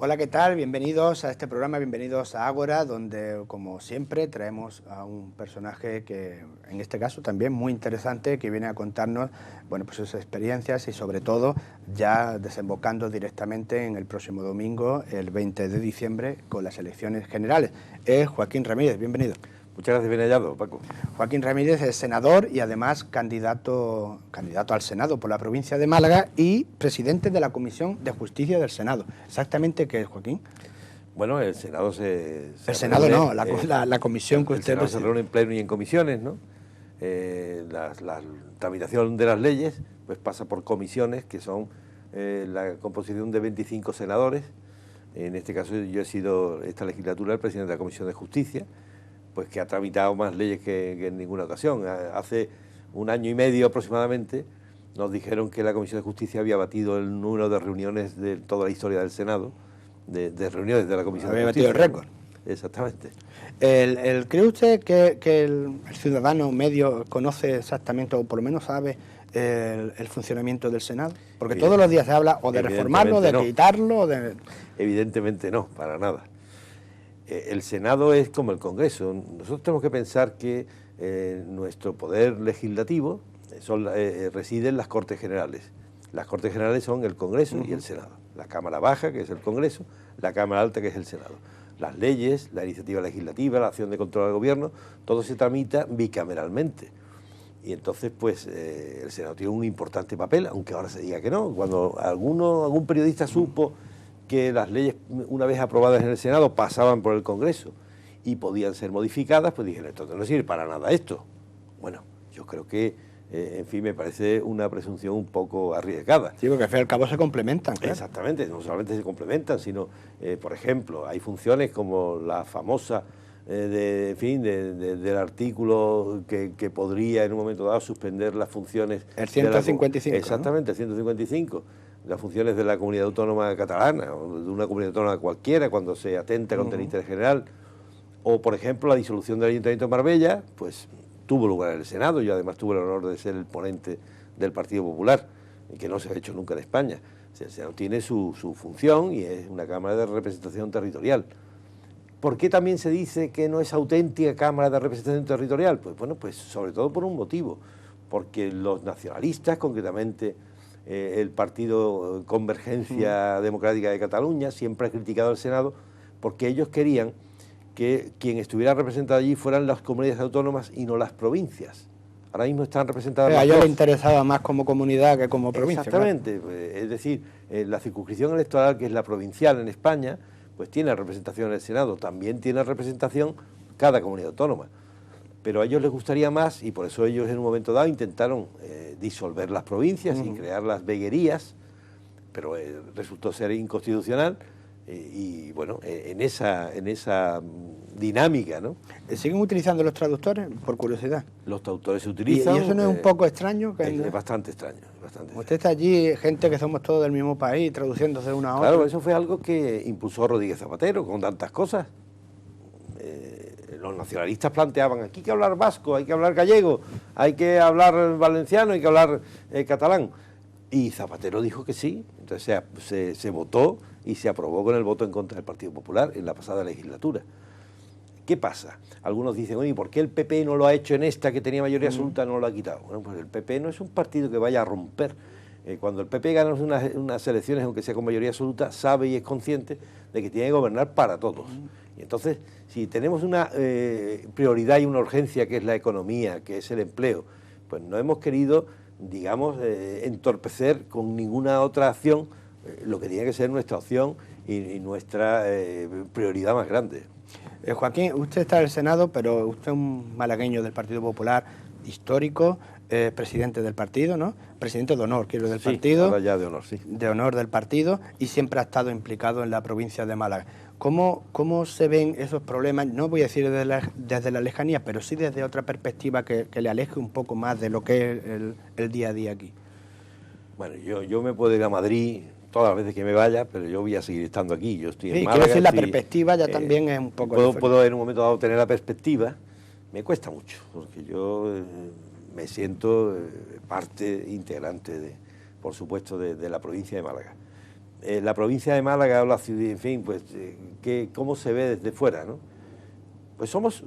Hola, ¿qué tal? Bienvenidos a este programa, bienvenidos a Ágora, donde, como siempre, traemos a un personaje que, en este caso, también muy interesante, que viene a contarnos, bueno, pues sus experiencias y, sobre todo, ya desembocando directamente en el próximo domingo, el 20 de diciembre, con las elecciones generales. Es Joaquín Ramírez, bienvenido. Muchas gracias, bien hallado, Paco. Joaquín Ramírez es senador y además candidato al Senado por la provincia de Málaga y presidente de la Comisión de Justicia del Senado. ¿Exactamente qué es, Joaquín? Bueno, el Senado El Senado reúne, no, la comisión que usted el Senado se reúne en pleno y en comisiones, ¿no? La tramitación de las leyes pues pasa por comisiones, que son la composición de 25 senadores. En este caso yo he sido esta legislatura el presidente de la Comisión de Justicia, pues que ha tramitado más leyes que en ninguna ocasión. Hace un año y medio aproximadamente nos dijeron que la Comisión de Justicia había batido el número de reuniones de toda la historia del Senado, de reuniones de la Comisión de Justicia. Había batido el récord. Exactamente. ¿Cree usted que el ciudadano medio conoce exactamente, o por lo menos sabe, el funcionamiento del Senado? Porque todos los días se habla o de reformarlo, de quitarlo, o de... Evidentemente no, para nada. El Senado es como el Congreso. Nosotros tenemos que pensar que nuestro poder legislativo reside en las Cortes Generales. Las Cortes Generales son el Congreso y el Senado. La Cámara Baja, que es el Congreso, la Cámara Alta, que es el Senado. Las leyes, la iniciativa legislativa, la acción de control del gobierno, todo se tramita bicameralmente. Y entonces, pues, el Senado tiene un importante papel, aunque ahora se diga que no. Cuando algún periodista supo que las leyes, una vez aprobadas en el Senado, pasaban por el Congreso y podían ser modificadas, pues dijeron, esto no sirve para nada esto. Bueno, yo creo que, en fin, me parece una presunción un poco arriesgada. Sí, porque al fin y al cabo se complementan. Claro. Exactamente, no solamente se complementan, sino, por ejemplo, hay funciones como la famosa, del artículo que podría en un momento dado suspender las funciones... El 155. Exactamente, el 155. Las funciones de la comunidad autónoma catalana o de una comunidad autónoma cualquiera cuando se atenta contra el interés general, o por ejemplo la disolución del Ayuntamiento de Marbella, pues tuvo lugar en el Senado. Yo además tuve el honor de ser el ponente del Partido Popular, que no se ha hecho nunca en España. O sea, el Senado tiene su función y es una Cámara de Representación Territorial. ¿Por qué también se dice que no es auténtica Cámara de Representación Territorial? Pues bueno, pues sobre todo por un motivo, porque los nacionalistas, concretamente el Partido Convergencia Democrática de Cataluña, siempre ha criticado al Senado porque ellos querían que quien estuviera representado allí fueran las comunidades autónomas y no las provincias. Ahora mismo están representadas a ellos les interesaba más como comunidad que como provincia. Exactamente, claro. Es decir, la circunscripción electoral, que es la provincial en España, pues tiene representación en el Senado, también tiene representación cada comunidad autónoma. Pero a ellos les gustaría más, y por eso ellos en un momento dado intentaron disolver las provincias y crear las veguerías, pero resultó ser inconstitucional. Y bueno, en esa dinámica, ¿no? ¿Siguen utilizando los traductores, por curiosidad? Los traductores se utilizan. ¿Y eso no es un poco extraño? Es bastante extraño. Usted está allí, gente que somos todos del mismo país, traduciéndose de una a otra. Claro, eso fue algo que impulsó Rodríguez Zapatero con tantas cosas. Los nacionalistas planteaban, aquí hay que hablar vasco, hay que hablar gallego, hay que hablar valenciano, hay que hablar catalán. Y Zapatero dijo que sí, entonces se votó y se aprobó con el voto en contra del Partido Popular en la pasada legislatura. ¿Qué pasa? Algunos dicen, oye, ¿por qué el PP no lo ha hecho en esta que tenía mayoría absoluta, no lo ha quitado? Bueno, pues el PP no es un partido que vaya a romper. Cuando el PP gana unas elecciones, aunque sea con mayoría absoluta, sabe y es consciente de que tiene que gobernar para todos. Y entonces, si tenemos una prioridad y una urgencia, que es la economía, que es el empleo, pues no hemos querido, digamos, entorpecer con ninguna otra acción lo que tiene que ser nuestra opción y nuestra prioridad más grande. Joaquín, usted está en el Senado, pero usted es un malagueño del Partido Popular histórico, presidente del partido, ¿no? Presidente de honor, quiero, del partido. Ahora ya de honor, sí. De honor del partido, y siempre ha estado implicado en la provincia de Málaga. ¿Cómo se ven esos problemas? No voy a decir desde la lejanía, pero sí desde otra perspectiva que le aleje un poco más de lo que es el día a día aquí. Bueno, yo me puedo ir a Madrid todas las veces que me vaya, pero yo voy a seguir estando aquí. Yo estoy en Málaga. Quiero decir, la perspectiva ya también es un poco... Puedo en un momento dado tener la perspectiva. Me cuesta mucho, porque yo me siento parte integrante, por supuesto, de la provincia de Málaga. la provincia de Málaga o la ciudad, en fin, pues cómo se ve desde fuera, ¿no? Pues somos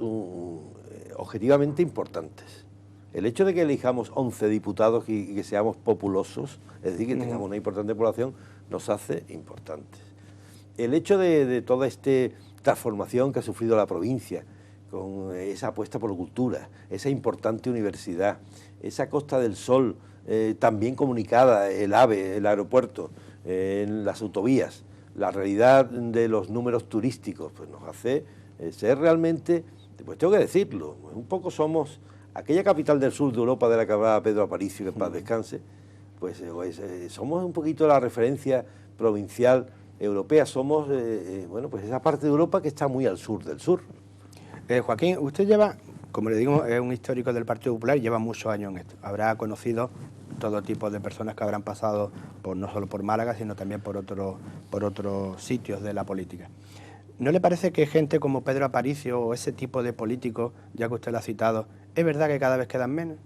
objetivamente importantes. El hecho de que elijamos 11 diputados y que seamos populosos, es decir, que tengamos una importante población, nos hace importantes. El hecho de toda esta transformación que ha sufrido la provincia, con esa apuesta por la cultura, esa importante universidad, esa Costa del Sol tan bien comunicada, el AVE, el aeropuerto, las autovías, la realidad de los números turísticos, pues nos hace ser realmente, pues tengo que decirlo, un poco somos aquella capital del sur de Europa de la que hablaba Pedro Aparicio, que en paz descanse, pues somos un poquito la referencia provincial europea, somos, bueno, pues esa parte de Europa que está muy al sur del sur. Joaquín, usted lleva, como le digo, es un histórico del Partido Popular y lleva muchos años en esto. Habrá conocido todo tipo de personas que habrán pasado no solo por Málaga, sino también por otros sitios de la política. ¿No le parece que gente como Pedro Aparicio o ese tipo de políticos, ya que usted lo ha citado, es verdad que cada vez quedan menos?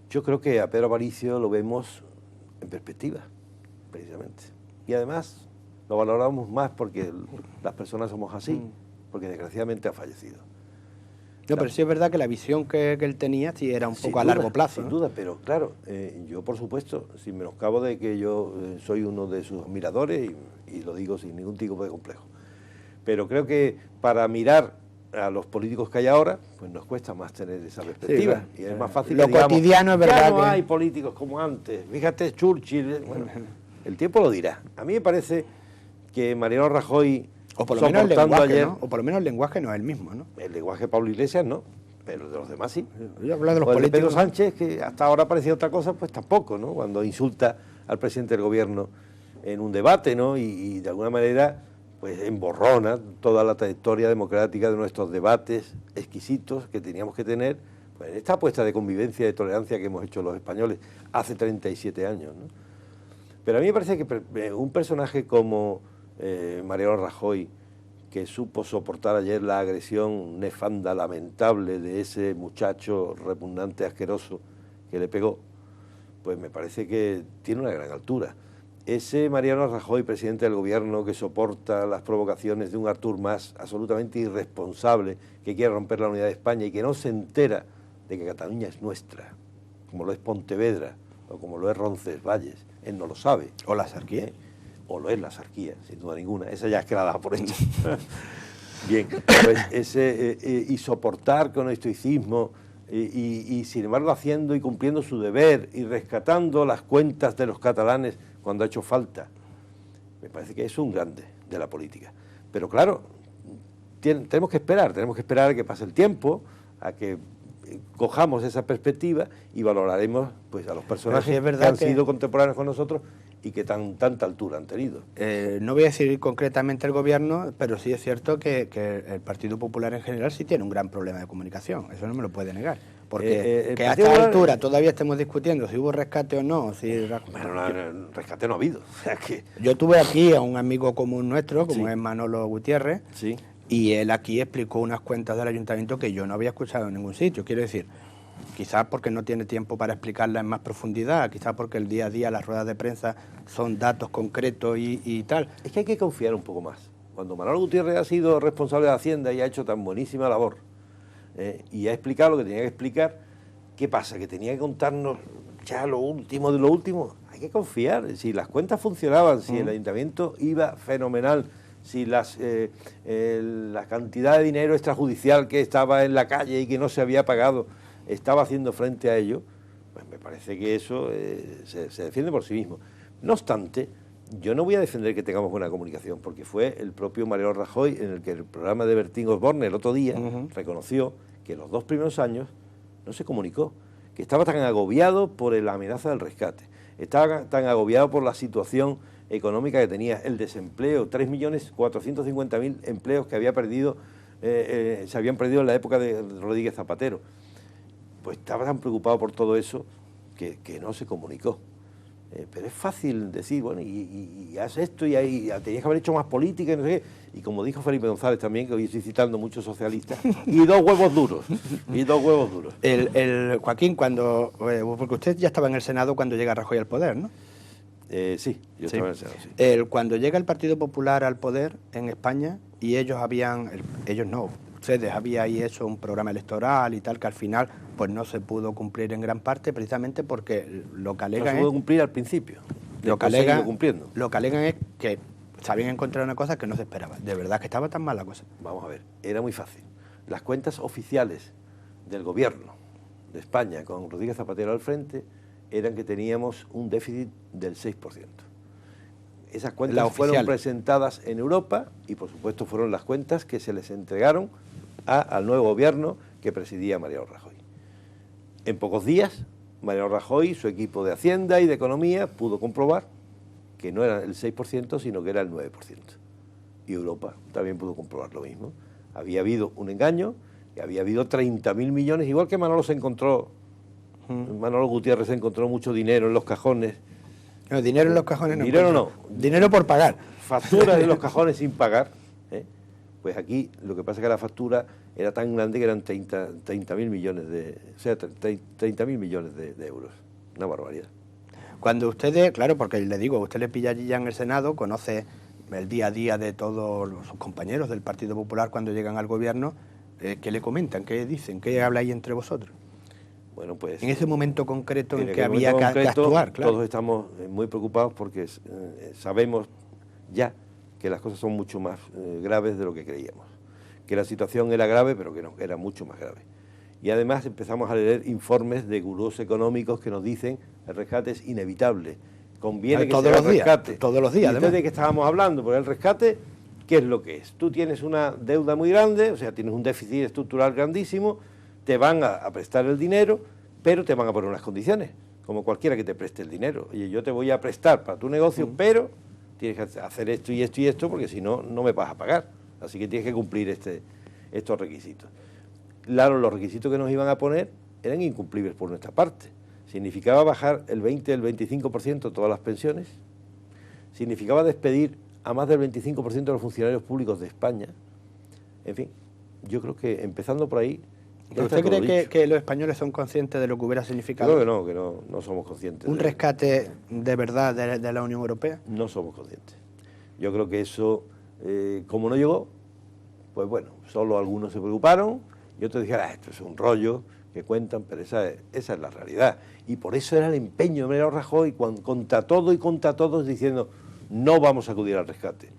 Yo creo que a Pedro Aparicio lo vemos en perspectiva, precisamente. Y además lo valoramos más porque las personas somos así, porque desgraciadamente ha fallecido. No, pero sí es verdad que la visión que él tenía sí era un poco a largo plazo. Sin duda, pero claro, yo por supuesto, sin menoscabo de que yo soy uno de sus admiradores y lo digo sin ningún tipo de complejo. Pero creo que para mirar a los políticos que hay ahora, pues nos cuesta más tener esa perspectiva. Sí, y es más fácil lo que digamos, cotidiano es verdad ya no hay políticos como antes. Fíjate, Churchill, bueno, el tiempo lo dirá. A mí me parece que Mariano Rajoy, o por lo menos el lenguaje, ayer, ¿no? O por lo menos el lenguaje no es el mismo, ¿no? El lenguaje de Pablo Iglesias no, pero de los demás sí. Yo hablo de los o el políticos. de Pedro Sánchez, que hasta ahora parecía otra cosa, pues tampoco, ¿no? Cuando insulta al presidente del gobierno en un debate, ¿no? Y de alguna manera pues emborrona toda la trayectoria democrática de nuestros debates exquisitos que teníamos que tener, pues esta apuesta de convivencia y de tolerancia que hemos hecho los españoles hace 37 años, ¿no? Pero a mí me parece que un personaje como Mariano Rajoy, que supo soportar ayer la agresión nefanda, lamentable de ese muchacho repugnante, asqueroso, que le pegó, pues me parece que tiene una gran altura. Ese Mariano Rajoy, presidente del gobierno, que soporta las provocaciones de un Artur Mas absolutamente irresponsable, que quiere romper la unidad de España y que no se entera de que Cataluña es nuestra, como lo es Pontevedra o como lo es Roncesvalles, él no lo sabe. O la Sarquía. O lo es la Sarquía, sin duda ninguna, esa ya es que la da por hecho. Bien, pues y soportar con estoicismo y sin embargo haciendo y cumpliendo su deber y rescatando las cuentas de los catalanes cuando ha hecho falta, me parece que es un grande de la política. Pero claro, tenemos que esperar a que pase el tiempo, a que cojamos esa perspectiva y valoraremos pues a los personajes que han sido contemporáneos con nosotros y que tanta altura han tenido. No voy a decir concretamente el gobierno, pero sí es cierto que el Partido Popular en general sí tiene un gran problema de comunicación, eso no me lo puede negar. Porque que a esta altura todavía estemos discutiendo si hubo rescate o no. Bueno, rescate no ha habido. O sea que... Yo tuve aquí a un amigo común nuestro, como es Manolo Gutiérrez, sí. Y él aquí explicó unas cuentas del ayuntamiento que yo no había escuchado en ningún sitio. Quiero decir, quizás porque no tiene tiempo para explicarla en más profundidad, quizás porque el día a día las ruedas de prensa son datos concretos y tal. Es que hay que confiar un poco más. Cuando Manolo Gutiérrez ha sido responsable de Hacienda y ha hecho tan buenísima labor y ha explicado lo que tenía que explicar, ¿qué pasa? Que tenía que contarnos ya lo último de lo último. Hay que confiar. Si las cuentas funcionaban, si el ayuntamiento iba fenomenal, si la cantidad de dinero extrajudicial que estaba en la calle y que no se había pagado estaba haciendo frente a ello, pues me parece que eso se defiende por sí mismo. No obstante, yo no voy a defender que tengamos buena comunicación, porque fue el propio Mariano Rajoy en el que el programa de Bertín Osborne el otro día reconoció que los 2 primeros años no se comunicó, que estaba tan agobiado por la amenaza del rescate, estaba tan agobiado por la situación económica que tenía, el desempleo, 3.450.000 empleos que había perdido, se habían perdido en la época de Rodríguez Zapatero. Pues estaba tan preocupado por todo eso que no se comunicó. Pero es fácil decir, bueno, y haz esto, y tenías que haber hecho más política, y no sé qué. Y como dijo Felipe González también, que hoy estoy citando muchos socialistas, y 2 huevos duros, Joaquín, porque usted ya estaba en el Senado cuando llega Rajoy al poder, ¿no? Sí, yo estaba en el Senado, sí. Cuando llega el Partido Popular al poder en España, y ustedes habían ahí hecho un programa electoral y tal, que al final pues no se pudo cumplir en gran parte, precisamente porque lo que alegan no se pudo cumplir al principio. Lo que alegan es que se habían encontrado una cosa que no se esperaba. De verdad que estaba tan mal la cosa. Vamos a ver, era muy fácil. Las cuentas oficiales del gobierno de España, con Rodríguez Zapatero al frente, eran que teníamos un déficit del 6%. Esas cuentas fueron presentadas en Europa y, por supuesto, fueron las cuentas que se les entregaron al nuevo gobierno que presidía Mariano Rajoy. En pocos días, Mariano Rajoy, su equipo de Hacienda y de Economía, pudo comprobar que no era el 6%, sino que era el 9%. Y Europa también pudo comprobar lo mismo. Había habido un engaño, y había habido 30.000 millones, igual que Manolo Gutiérrez encontró mucho dinero en los cajones. No, dinero en los cajones no. Dinero no. Dinero por pagar. Facturas en los cajones sin pagar. Pues aquí lo que pasa es que la factura era tan grande que eran 30.000 millones de... O sea, 30.000 millones de euros. Una barbaridad. Cuando ustedes, claro, porque le digo, usted le pilla allí ya en el Senado, conoce el día a día de todos sus compañeros del Partido Popular cuando llegan al gobierno, ¿qué le comentan? ¿Qué dicen? ¿Qué habláis entre vosotros? Bueno, pues... En ese momento concreto en que había que actuar, claro. Todos estamos muy preocupados porque sabemos ya que las cosas son mucho más graves de lo que creíamos. Que la situación era grave, pero que no, era mucho más grave. Y además empezamos a leer informes de gurús económicos que nos dicen el rescate es inevitable. Conviene que se haga el rescate. Todos los días, además. ¿De qué estábamos hablando? Porque el rescate, ¿qué es lo que es? Tú tienes una deuda muy grande, o sea, tienes un déficit estructural grandísimo, te van a prestar el dinero, pero te van a poner unas condiciones, como cualquiera que te preste el dinero. Oye, yo te voy a prestar para tu negocio, pero tienes que hacer esto y esto y esto, porque si no, no me vas a pagar. Así que tienes que cumplir estos requisitos. Claro, los requisitos que nos iban a poner eran incumplibles por nuestra parte. Significaba bajar el 20, el 25% todas las pensiones, significaba despedir a más del 25% de los funcionarios públicos de España. En fin, yo creo que empezando por ahí... ¿Usted cree que los españoles son conscientes de lo que hubiera significado? Creo que no somos conscientes. ¿Un rescate de verdad de la Unión Europea? No somos conscientes. Yo creo que eso, como no llegó, pues bueno, solo algunos se preocuparon y otros dijeron, esto es un rollo que cuentan, pero esa es la realidad. Y por eso era el empeño de Mariano Rajoy contra todo y contra todos diciendo, no vamos a acudir al rescate.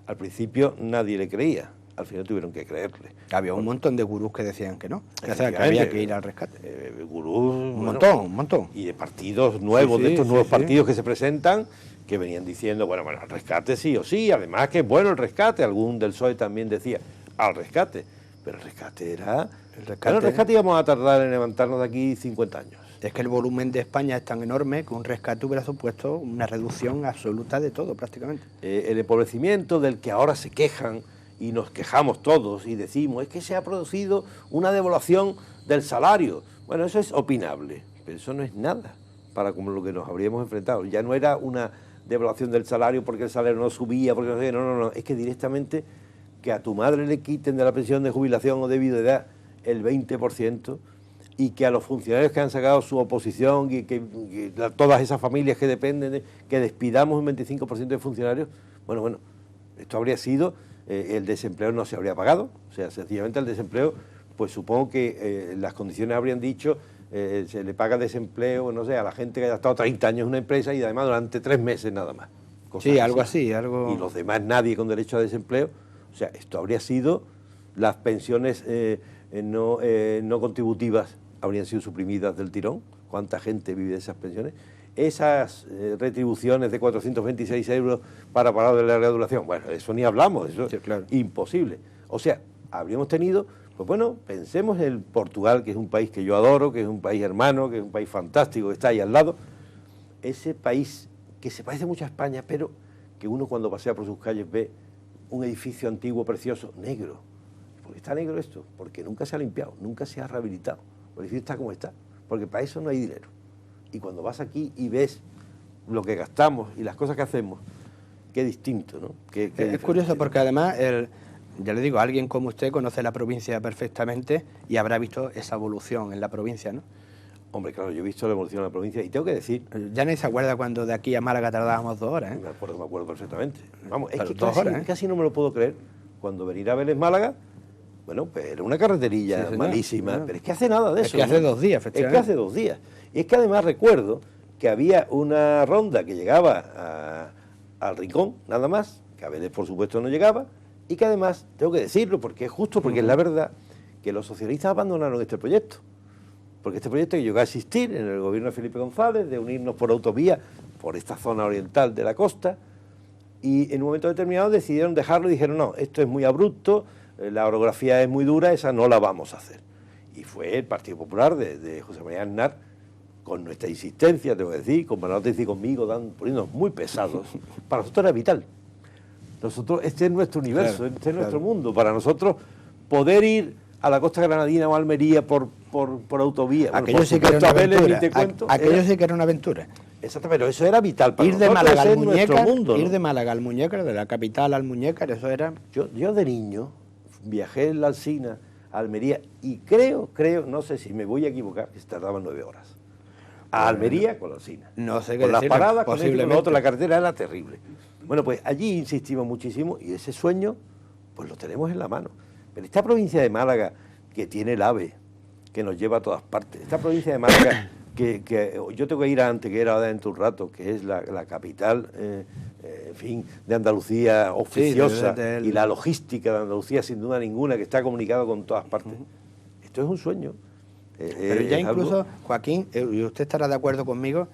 Al principio nadie le creía. Al final tuvieron que creerle. Había un montón de gurús que decían que no, que había que ir al rescate. Gurús, un montón. Y de partidos nuevos, de estos nuevos partidos que se presentan, que venían diciendo, bueno, el rescate sí o sí, además que es bueno el rescate, algún del PSOE también decía, al rescate. Pero el rescate era... El rescate íbamos a tardar en levantarnos de aquí 50 años. Es que el volumen de España es tan enorme que un rescate hubiera supuesto una reducción absoluta de todo, prácticamente. El empobrecimiento del que ahora se quejan, y nos quejamos todos y decimos, es que se ha producido una devaluación del salario. Bueno, eso es opinable, pero eso no es nada para como lo que nos habríamos enfrentado. Ya no era una devaluación del salario porque el salario no subía, porque no sé, no, es que directamente que a tu madre le quiten de la pensión de jubilación o de viudedad el 20% y que a los funcionarios que han sacado su oposición y que todas esas familias que dependen, que despidamos un 25% de funcionarios, bueno, esto habría sido... el desempleo no se habría pagado, o sea, sencillamente el desempleo, pues supongo que las condiciones habrían dicho, se le paga desempleo, no sé, a la gente que haya estado 30 años en una empresa y además durante 3 meses nada más. Sí, algo así. Y los demás nadie con derecho a desempleo, o sea, esto habría sido, las pensiones no contributivas habrían sido suprimidas del tirón, ¿cuánta gente vive de esas pensiones? Esas retribuciones de 426 euros para parar de larga duración, bueno, eso ni hablamos, eso es imposible. O sea, habríamos tenido, pues bueno, pensemos en Portugal, que es un país que yo adoro, que es un país hermano, que es un país fantástico, que está ahí al lado, ese país que se parece mucho a España, pero que uno cuando pasea por sus calles ve un edificio antiguo, precioso, negro. ¿Por qué está negro esto? Porque nunca se ha limpiado, nunca se ha rehabilitado. El edificio está como está, porque para eso no hay dinero. Y cuando vas aquí y ves lo que gastamos y las cosas que hacemos, qué distinto, ¿no? Es curioso porque además, ya le digo, alguien como usted conoce la provincia perfectamente y habrá visto esa evolución en la provincia, ¿no? Hombre, claro, yo he visto la evolución de la provincia y tengo que decir... Ya nadie se acuerda cuando de aquí a Málaga tardábamos 2 horas, ¿eh? Me acuerdo perfectamente. Vamos, es Pero que 2 casi, horas, ¿eh? casi no me lo puedo creer. Cuando venir a Vélez Málaga, bueno, pues era una carreterilla Sí, señor. malísima, Bueno. pero es que hace nada de Es eso. que hace ¿no? 2 días, Es que efectivamente. hace 2 días. Y es que además recuerdo que había una ronda que llegaba al Rincón, nada más, que a Vélez por supuesto no llegaba, y que además, tengo que decirlo porque es justo, porque es la verdad, que los socialistas abandonaron este proyecto. Porque este proyecto que llegó a existir en el gobierno de Felipe González, de unirnos por autovía por esta zona oriental de la costa, y en un momento determinado decidieron dejarlo y dijeron, no, esto es muy abrupto, la orografía es muy dura, esa no la vamos a hacer. Y fue el Partido Popular de José María Aznar, con nuestra insistencia, tengo que decir, con Manuel Ortiz y conmigo, poniéndonos muy pesados. Para nosotros era vital. Nosotros, este es nuestro universo, Claro, este es nuestro claro. mundo. Para nosotros, poder ir a la costa granadina o Almería por autovía. Aquello por sí que era supuesto, una a Vélez, aventura. ni te cuento, Aquello era- sí que era una aventura. Exactamente, pero eso era vital para Ir de nosotros, Málaga ese al es nuestro Muñecar, mundo, ¿no? ir de Málaga al Muñecar, de la capital al Muñecar, eso era... Yo de niño viajé en la Alsina a Almería y creo, no sé si me voy a equivocar, que se tardaban 9 horas. A Almería con la Alsina. No sé qué Con las decirle, paradas, con esto y con lo posiblemente. otro, la carretera era terrible. Bueno, pues allí insistimos muchísimo y ese sueño, pues lo tenemos en la mano. Pero esta provincia de Málaga, que tiene el AVE, que nos lleva a todas partes, esta provincia de Málaga, que yo tengo que ir a Antequera ahora dentro de un rato, que es la capital, en fin, de Andalucía oficiosa, y la logística de Andalucía, sin duda ninguna, que está comunicado con todas partes. Esto es un sueño. Pero ya es incluso, algo- Joaquín, y usted estará de acuerdo conmigo,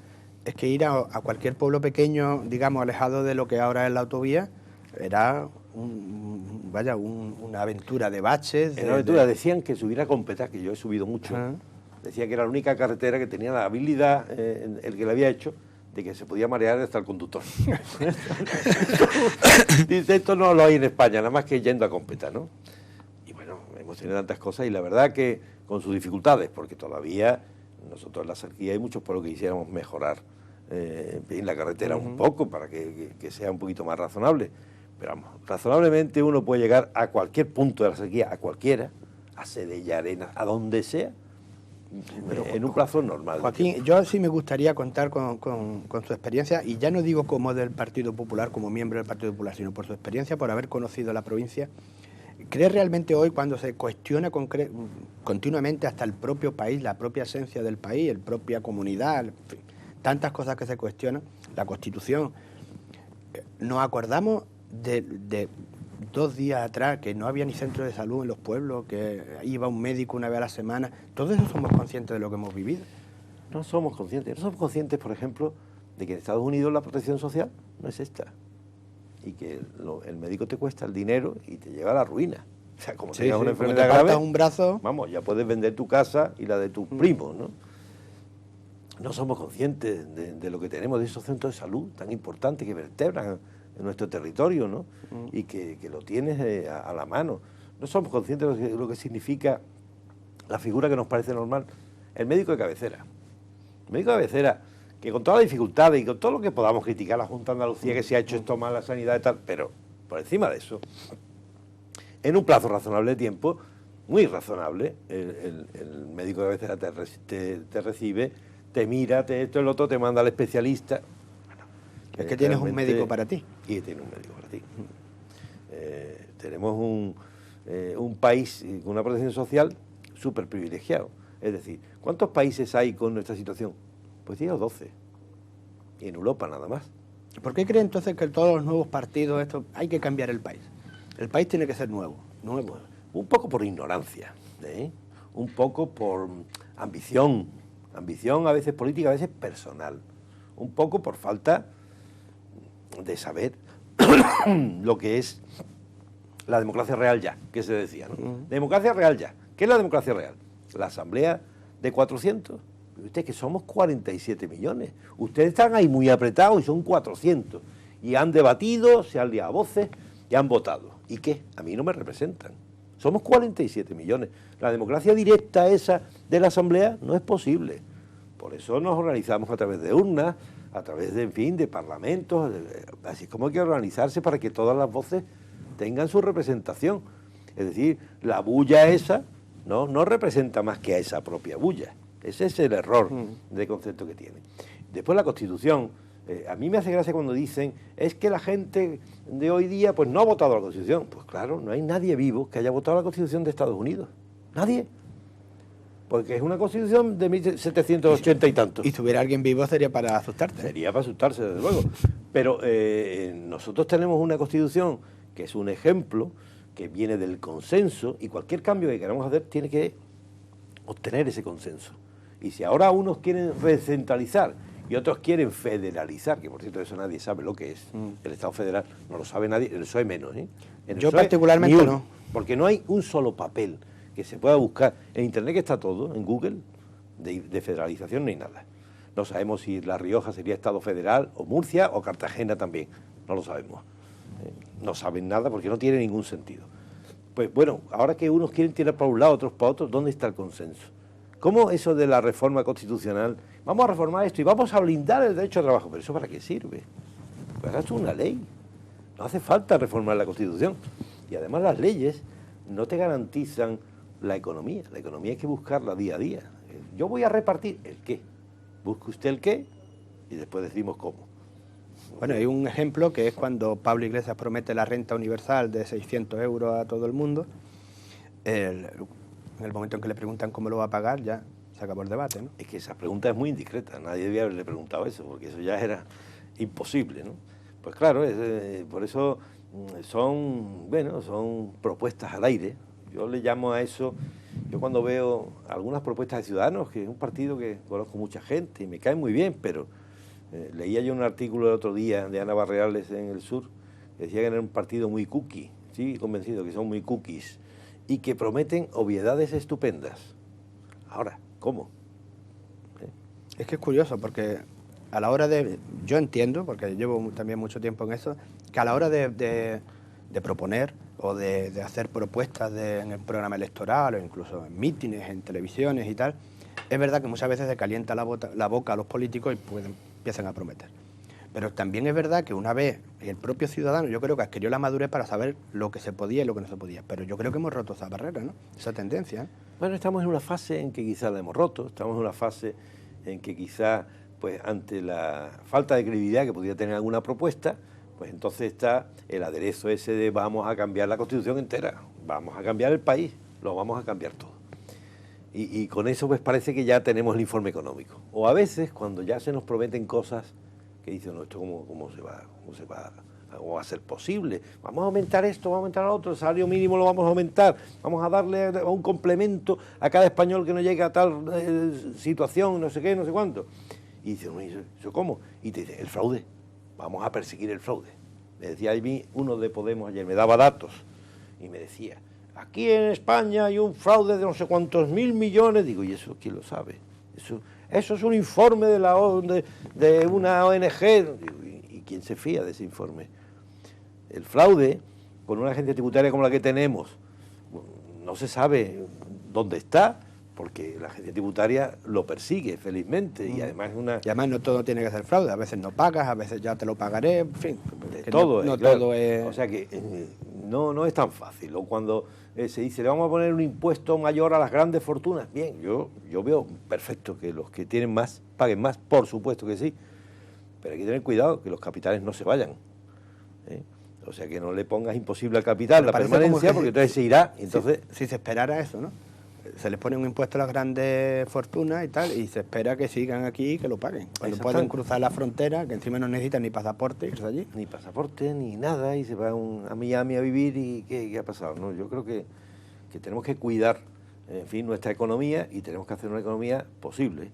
es que ir a cualquier pueblo pequeño, digamos, alejado de lo que ahora es la autovía, era una aventura de baches. En la aventura decían que subiera a Competa, que yo he subido mucho. Ajá. Decían que era la única carretera que tenía la habilidad, el que la había hecho, de que se podía marear hasta el conductor. Dice, esto no lo hay en España, nada más que yendo a Competa, ¿no? Y bueno, hemos tenido tantas cosas y la verdad que con sus dificultades, porque todavía nosotros en la Sarquía hay muchos pueblos que quisiéramos mejorar en fin, la carretera un poco para que sea un poquito más razonable. Pero vamos, razonablemente uno puede llegar a cualquier punto de la Sarquía, a cualquiera, a Sedella, Arenas, a donde sea, en un plazo normal. Joaquín, yo sí me gustaría contar con su experiencia, y ya no digo como del Partido Popular, como miembro del Partido Popular, sino por su experiencia, por haber conocido la provincia. ¿Cree realmente hoy, cuando se cuestiona continuamente hasta el propio país, la propia esencia del país, la propia comunidad, en fin, tantas cosas que se cuestionan, la Constitución, nos acordamos de 2 días atrás que no había ni centro de salud en los pueblos, que iba un médico una vez a la semana? ¿Todos eso somos conscientes de lo que hemos vivido? No somos conscientes, por ejemplo, de que en Estados Unidos la protección social no es esta. Y que el médico te cuesta el dinero y te lleva a la ruina. O sea, como tengas una como enfermedad te partas grave, un brazo. vamos, ya puedes vender tu casa y la de tus primos, ¿no? No somos conscientes de lo que tenemos, de esos centros de salud tan importantes que vertebran en nuestro territorio, ¿no? Y que lo tienes a la mano. No somos conscientes de lo que significa la figura que nos parece normal. El médico de cabecera. El médico de cabecera, que con todas las dificultades y con todo lo que podamos criticar a la Junta de Andalucía, que se ha hecho esto mal, la sanidad y tal, pero por encima de eso, en un plazo razonable de tiempo, muy razonable, el médico de cabecera te recibe, te mira, esto y lo otro, te manda al especialista. Bueno, Es que tienes un realmente- médico para ti. Y tienes un médico para ti. Tenemos un país con una protección social súper privilegiado. Es decir, ¿cuántos países hay con nuestra situación? Pues 10 o 12. Y en Europa nada más. ¿Por qué cree entonces que todos los nuevos partidos, esto, hay que cambiar el país? El país tiene que ser nuevo. Un poco por ignorancia, ¿eh? Un poco por ambición a veces política, a veces personal, un poco por falta de saber lo que es la democracia real ya, que se decía, ¿no? Democracia real ya. ¿Qué es la democracia real? La asamblea de 400. Ustedes que somos 47 millones. Ustedes están ahí muy apretados y son 400. Y han debatido, se han liado voces y han votado. ¿Y qué? A mí no me representan. Somos 47 millones. La democracia directa esa de la asamblea no es posible. Por eso nos organizamos a través de urnas, a través de, en fin, de parlamentos. Así es como hay que organizarse para que todas las voces tengan su representación. Es decir, la bulla esa no representa más que a esa propia bulla. Ese es el error de concepto que tiene. Después la Constitución, a mí me hace gracia cuando dicen, es que la gente de hoy día pues no ha votado la Constitución. Pues claro, no hay nadie vivo que haya votado la Constitución de Estados Unidos. Nadie. Porque es una Constitución de 1780 y tanto. Y si hubiera alguien vivo sería para asustarte. Sería para asustarse, desde luego. Pero nosotros tenemos una Constitución que es un ejemplo, que viene del consenso, y cualquier cambio que queramos hacer tiene que obtener ese consenso. Y si ahora unos quieren recentralizar y otros quieren federalizar, que por cierto eso nadie sabe lo que es, el Estado federal, no lo sabe nadie, el PSOE menos. En el Yo PSOE, particularmente no. Porque no hay un solo papel que se pueda buscar. En Internet que está todo, en Google, de federalización no hay nada. No sabemos si La Rioja sería Estado federal, o Murcia, o Cartagena también. No lo sabemos. No saben nada porque no tiene ningún sentido. Pues bueno, ahora que unos quieren tirar para un lado, otros para otro, ¿dónde está el consenso? ¿Cómo eso de la reforma constitucional? Vamos a reformar esto y vamos a blindar el derecho al trabajo. ¿Pero eso para qué sirve? Pues esto es una ley. No hace falta reformar la Constitución. Y además las leyes no te garantizan la economía. La economía hay que buscarla día a día. Yo voy a repartir el qué. Busque usted el qué y después decimos cómo. Bueno, hay un ejemplo que es cuando Pablo Iglesias promete la renta universal de 600 euros a todo el mundo. En el momento en que le preguntan cómo lo va a pagar, ya se acabó el debate, ¿no? Es que esa pregunta es muy indiscreta. Nadie debía haberle preguntado eso, porque eso ya era imposible, ¿no? Pues claro, por eso son propuestas al aire. Yo le llamo a eso, yo cuando veo algunas propuestas de Ciudadanos, que es un partido que conozco mucha gente y me cae muy bien, pero leía yo un artículo el otro día de Ana Barreales en El Sur, que decía que era un partido muy cookie, sí, convencido que son muy cookies, y que prometen obviedades estupendas. Ahora, ¿cómo? Es que es curioso, porque a la hora de... Yo entiendo, porque llevo también mucho tiempo en eso, que a la hora de proponer o de hacer propuestas en el programa electoral o incluso en mítines, en televisiones y tal, es verdad que muchas veces se calienta la boca a los políticos y empiezan a prometer. Pero también es verdad que una vez el propio ciudadano, yo creo que adquirió la madurez para saber lo que se podía y lo que no se podía. Pero yo creo que hemos roto esa barrera, ¿no? Esa tendencia, ¿eh? Bueno, estamos en una fase en que quizás la hemos roto, estamos en una fase en que quizás, pues ante la falta de credibilidad que podría tener alguna propuesta, pues entonces está el aderezo ese de vamos a cambiar la Constitución entera, vamos a cambiar el país, lo vamos a cambiar todo. Y con eso pues parece que ya tenemos el informe económico. O a veces, cuando ya se nos prometen cosas que dicen, no, esto cómo va a ser posible, vamos a aumentar esto, vamos a aumentar lo otro, el salario mínimo lo vamos a aumentar, vamos a darle un complemento a cada español que no llegue a tal situación, no sé qué, no sé cuánto. Y dicen, ¿eso cómo? Y te dicen, el fraude, vamos a perseguir el fraude. Me decía a mí uno de Podemos ayer, me daba datos y me decía, aquí en España hay un fraude de no sé cuántos mil millones. Digo, ¿y eso quién lo sabe? Eso es un informe de una ONG. Digo, ¿y quién se fía de ese informe? El fraude, con una agencia tributaria como la que tenemos, no se sabe dónde está, porque la agencia tributaria lo persigue felizmente y además Y además no todo tiene que ser fraude, a veces no pagas, a veces ya te lo pagaré, en fin. Todo, no claro. todo es... O sea que no es tan fácil. O cuando se dice, le vamos a poner un impuesto mayor a las grandes fortunas. Bien, yo veo perfecto que los que tienen más paguen más, por supuesto que sí. Pero hay que tener cuidado que los capitales no se vayan. O sea, que no le pongas imposible al capital la permanencia, porque entonces se irá. Entonces, si se esperara eso, ¿no? Se les pone un impuesto a las grandes fortunas y tal, y se espera que sigan aquí y que lo paguen. Cuando pueden cruzar la frontera, que encima no necesitan ni pasaporte, irse allí. Ni pasaporte, ni nada, y se va a Miami a vivir, y ¿qué ha pasado? No, yo creo que tenemos que cuidar, en fin, nuestra economía, y tenemos que hacer una economía posible.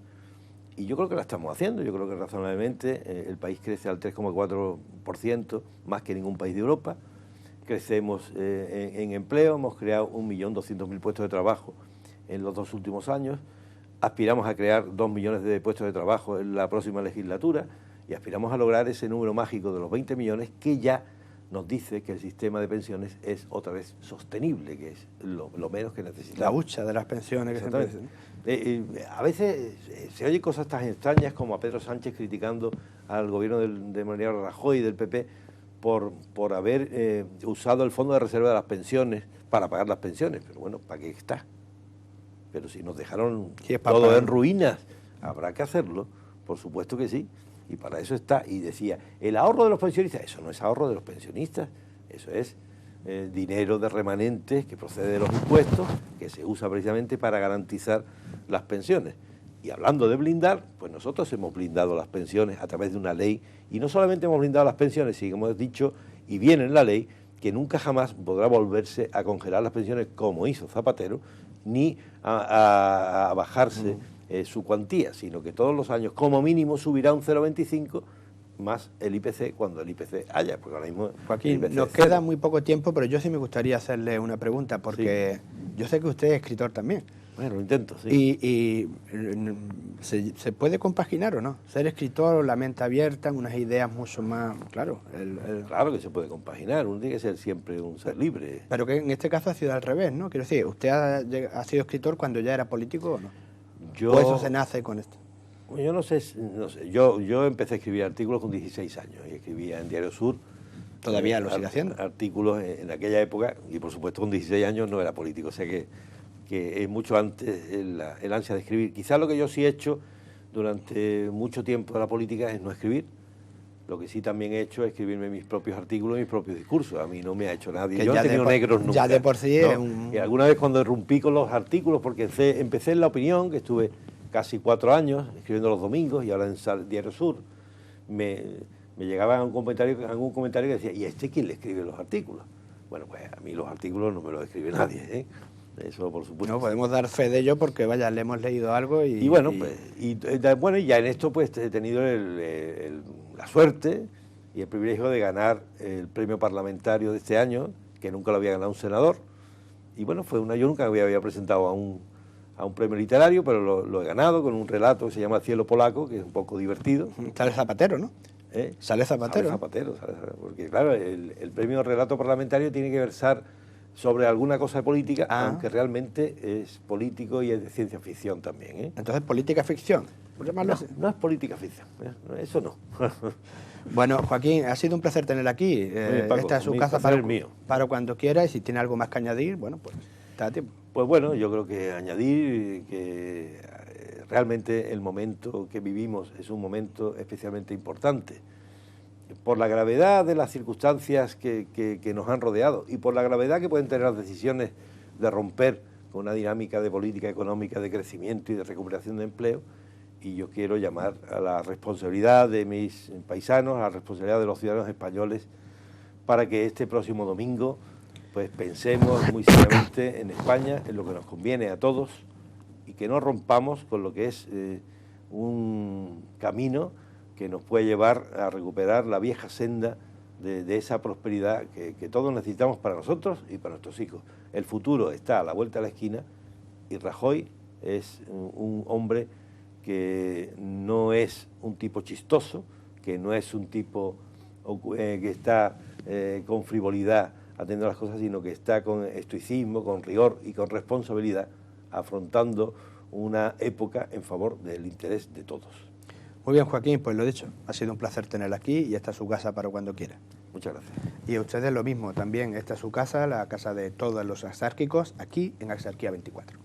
Y yo creo que la estamos haciendo, yo creo que razonablemente el país crece al 3,4%, más que ningún país de Europa. Crecemos en empleo, hemos creado 1.200.000 puestos de trabajo en los 2 últimos años, aspiramos a crear 2 millones de puestos de trabajo en la próxima legislatura y aspiramos a lograr ese número mágico de los 20 millones que ya nos dice que el sistema de pensiones es otra vez sostenible, que es lo menos que necesitamos. La hucha de las pensiones que siempre dicen. A veces se oyen cosas tan extrañas como a Pedro Sánchez criticando al gobierno de Mariano Rajoy y del PP por haber usado el fondo de reserva de las pensiones para pagar las pensiones. Pero bueno, ¿para qué está? pero si nos dejaron Sí, es todo para- en ruinas, habrá que hacerlo, por supuesto que sí, y para eso está. Y decía, el ahorro de los pensionistas, eso no es ahorro de los pensionistas, eso es dinero de remanentes que procede de los impuestos, que se usa precisamente para garantizar las pensiones. Y hablando de blindar, pues nosotros hemos blindado las pensiones a través de una ley, y no solamente hemos blindado las pensiones, sino hemos dicho, y viene en la ley, que nunca jamás podrá volverse a congelar las pensiones como hizo Zapatero, ni a bajarse su cuantía, sino que todos los años como mínimo subirá un 0,25 más el IPC cuando el IPC haya, porque ahora mismo Joaquín, el IPC nos es cero. queda muy poco tiempo, pero yo sí me gustaría hacerle una pregunta, porque yo sé que usted es escritor también. Bueno, lo intento, sí. ¿Se puede compaginar o no? Ser escritor, la mente abierta, unas ideas mucho más... Claro, Claro que se puede compaginar, uno tiene que ser siempre un ser libre. pero que en este caso ha sido al revés, ¿no? Quiero decir, ¿usted ha sido escritor cuando ya era político o no? ¿O eso se nace con esto? Yo no sé, yo empecé a escribir artículos con 16 años y escribía en Diario Sur. ¿Todavía lo sigue haciendo? Artículos en aquella época, y por supuesto con 16 años no era político, o sea que es mucho antes el ansia de escribir. Quizás lo que yo sí he hecho durante mucho tiempo de la política es no escribir. Lo que sí también he hecho es escribirme mis propios artículos y mis propios discursos. A mí no me ha hecho nadie. Que Yo no he tenido negros nunca. Ya de por sí ¿no? es un... Y alguna vez cuando irrumpí con los artículos, porque empecé en La Opinión, que estuve casi 4 años escribiendo los domingos, y ahora en Diario Sur, me llegaba algún comentario que decía, ¿y quién le escribe los artículos? Bueno, pues a mí los artículos no me los escribe nadie, ¿eh? Eso por supuesto. No podemos dar fe de ello porque, vaya, le hemos leído algo y... Bueno, y ya en esto pues he tenido la suerte y el privilegio de ganar el premio parlamentario de este año, que nunca lo había ganado un senador. Y bueno, yo nunca me había presentado a un premio literario, pero lo he ganado con un relato que se llama Cielo Polaco, que es un poco divertido. Sale Zapatero, ¿no? Sale Zapatero. Sale Zapatero, porque claro, el premio relato parlamentario tiene que versar sobre alguna cosa de política, aunque realmente es político y es de ciencia ficción también, ¿eh? Entonces, política ficción. ¿Por llamarlo así? No es política ficción, eso no. Bueno, Joaquín, ha sido un placer tenerle aquí. Paco, esta es su casa para cuando quiera, y si tiene algo más que añadir, bueno, pues está a tiempo. Pues bueno, yo creo que añadir que realmente el momento que vivimos es un momento especialmente importante, por la gravedad de las circunstancias que nos han rodeado y por la gravedad que pueden tener las decisiones de romper con una dinámica de política económica, de crecimiento y de recuperación de empleo. Y yo quiero llamar a la responsabilidad de mis paisanos, a la responsabilidad de los ciudadanos españoles, para que este próximo domingo pues pensemos muy seriamente en España, en lo que nos conviene a todos, y que no rompamos con lo que es un camino que nos puede llevar a recuperar la vieja senda de esa prosperidad que todos necesitamos para nosotros y para nuestros hijos. El futuro está a la vuelta de la esquina, y Rajoy es un hombre que no es un tipo chistoso, que no es un tipo que está con frivolidad atendiendo las cosas, sino que está con estoicismo, con rigor y con responsabilidad, afrontando una época en favor del interés de todos. Muy bien, Joaquín, pues lo dicho, ha sido un placer tenerla aquí y esta es su casa para cuando quiera. Muchas gracias. Y a ustedes lo mismo, también esta es su casa, la casa de todos los axárquicos, aquí en Axarquía 24.